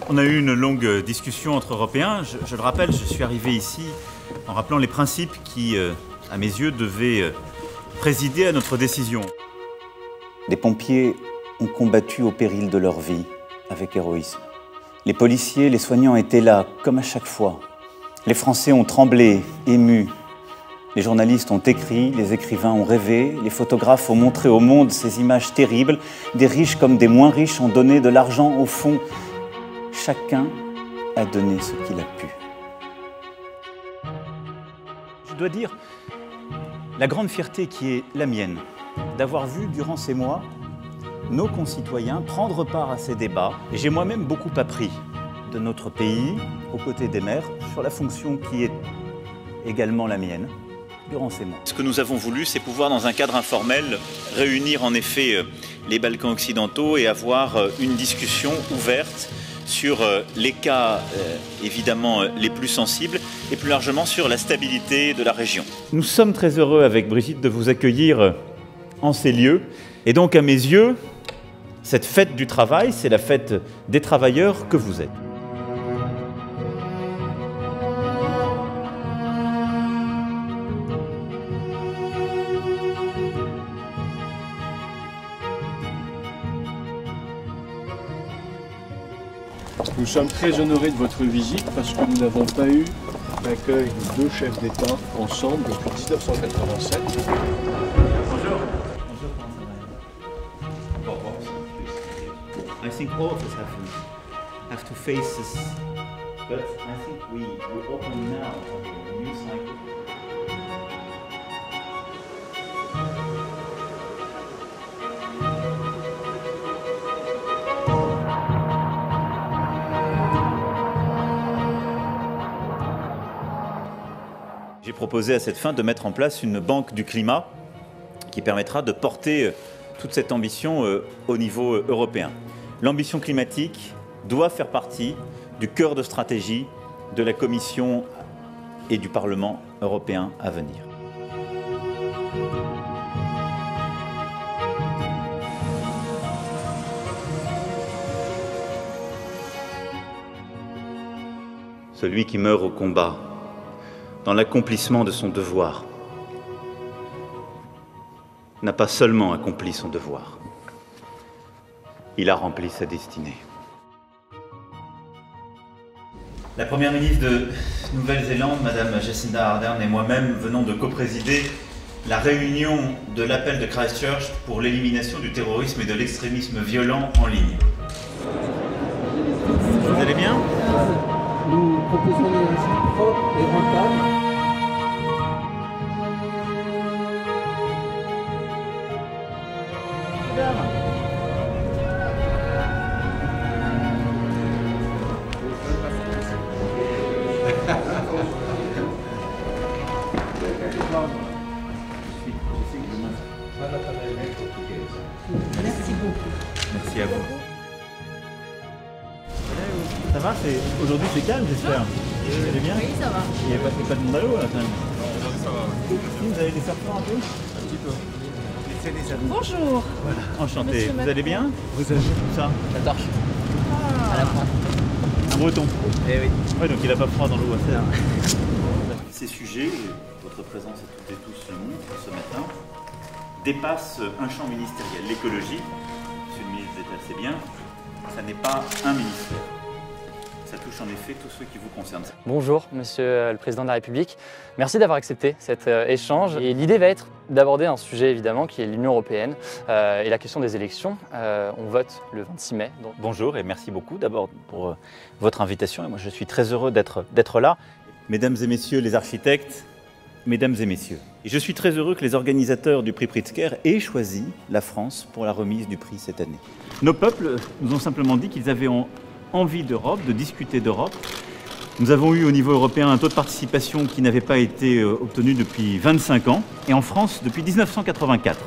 On a eu une longue discussion entre Européens. Je le rappelle, je suis arrivé ici en rappelant les principes qui, à mes yeux, devaient présider à notre décision. Les pompiers ont combattu au péril de leur vie, avec héroïsme. Les policiers, les soignants étaient là, comme à chaque fois. Les Français ont tremblé, émus. Les journalistes ont écrit, les écrivains ont rêvé, les photographes ont montré au monde ces images terribles. Des riches comme des moins riches ont donné de l'argent au fond. Chacun a donné ce qu'il a pu. Je dois dire la grande fierté qui est la mienne, d'avoir vu durant ces mois nos concitoyens prendre part à ces débats. Et j'ai moi-même beaucoup appris de notre pays, aux côtés des maires, sur la fonction qui est également la mienne durant ces mois. Ce que nous avons voulu, c'est pouvoir, dans un cadre informel, réunir en effet les Balkans occidentaux et avoir une discussion ouverte sur les cas évidemment les plus sensibles et plus largement sur la stabilité de la région. Nous sommes très heureux avec Brigitte de vous accueillir en ces lieux. Et donc à mes yeux, cette fête du travail, c'est la fête des travailleurs que vous êtes. Nous sommes très honorés de votre visite parce que nous n'avons pas eu l'accueil de deux chefs d'État ensemble depuis 1987. Bonjour. Bonjour, comment ça va? I think all of us have to face this, but I think we're open now to a new cycle. J'ai proposé à cette fin de mettre en place une banque du climat qui permettra de porter toute cette ambition au niveau européen. L'ambition climatique doit faire partie du cœur de stratégie de la Commission et du Parlement européen à venir. Celui qui meurt au combat, dans l'accomplissement de son devoir, n'a pas seulement accompli son devoir, il a rempli sa destinée. La Première ministre de Nouvelle-Zélande, Madame Jacinda Ardern, et moi-même venons de coprésider la réunion de l'appel de Christchurch pour l'élimination du terrorisme et de l'extrémisme violent en ligne. Vous allez bien ? Nous proposons une énergie propre et rentable. Merci beaucoup. Merci à vous. Ça va? Aujourd'hui c'est calme, j'espère. Vous allez bien? Oui, ça va. Il n'y a pas de monde à l'eau là quand même. Ça va. Vous avez des serpents un peu? Un petit peu. Bonjour. Voilà, enchanté. Monsieur Vous allez bien? Vous avez Tout ça? La torche. À la fin. Un breton. Eh oui. Ouais, donc il n'a pas froid dans l'eau à faire. Ces sujets, votre présence à toutes et tous le montre ce matin, dépassent un champ ministériel. L'écologie, monsieur le ministre d'État, c'est bien, ça n'est pas un ministère. Ça touche en effet tous ceux qui vous concernent. Bonjour, Monsieur le Président de la République. Merci d'avoir accepté cet échange. Et l'idée va être d'aborder un sujet évidemment qui est l'Union européenne et la question des élections. On vote le 26 mai. Donc... Bonjour et merci beaucoup d'abord pour votre invitation. Et moi je suis très heureux d'être là. Mesdames et messieurs les architectes, mesdames et messieurs. Et je suis très heureux que les organisateurs du prix Pritzker aient choisi la France pour la remise du prix cette année. Nos peuples nous ont simplement dit qu'ils avaient envie d'Europe, de discuter d'Europe. Nous avons eu au niveau européen un taux de participation qui n'avait pas été obtenu depuis 25 ans et en France depuis 1984.